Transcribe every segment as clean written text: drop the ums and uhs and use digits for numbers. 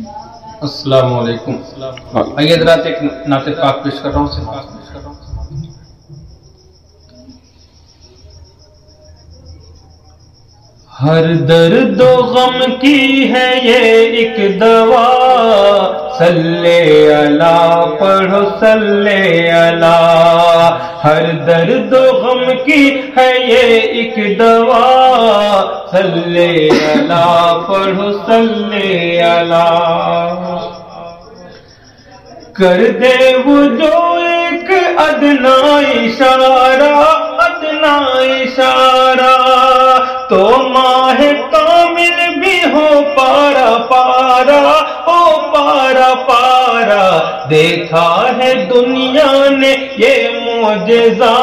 السلام علیکم. آئیے حضرات ایک نعت پاک پیش کر رہا ہوں. ہر درد و غم کی ہے یہ ایک دوا، صلی اللہ پڑھو صلی اللہ. ہر درد و غم کی ہے یہ ایک دوا، صلی اللہ پڑھو صلی اللہ. کر دے وہ جو ایک ادنا اشارہ، ادنا اشارہ، تو ماہ کامل بھی ہو پارا پارا، ہو پارا پارا. دیکھا ہے دنیا نے یہ معجزہ،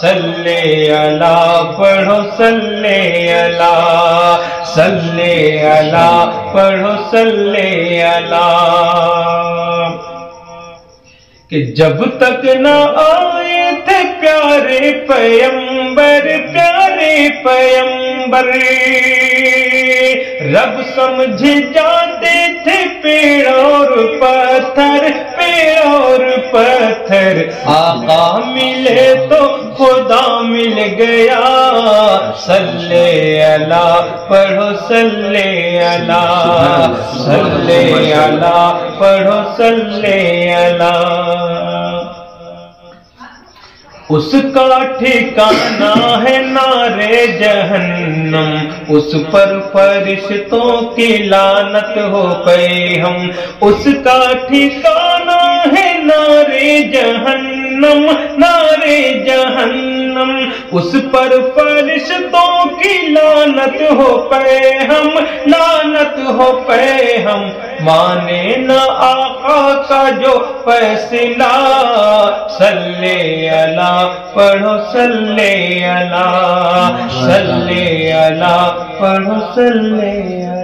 صلی اللہ پڑھو صلی اللہ، صلی اللہ پڑھو صلی اللہ. کہ جب تک نہ آئے تھے پیارے پیغمبر، پیارے پیغمبر، رب سمجھے جاتے تھے پیڑ اور پتھر، پیڑ اور پتھر. آقا ملے تو خدا مل گیا، صلی اللہ پڑھو صلی اللہ، صلی اللہ پڑھو صلی اللہ. اس کا ٹھکانہ ہے نارے جہنم، اس پر فرشتوں کی لعنت ہو گئے ہم. اس کا ٹھکانہ ہے نارے جہنم، نارے جہنم، اس پر فرشتوں کی لعنت ہو پے ہم، لعنت ہو پے ہم. مانے نہ آقا کا جو فیصلہ، صلی اللہ پڑھو صلی اللہ، صلی اللہ پڑھو صلی اللہ.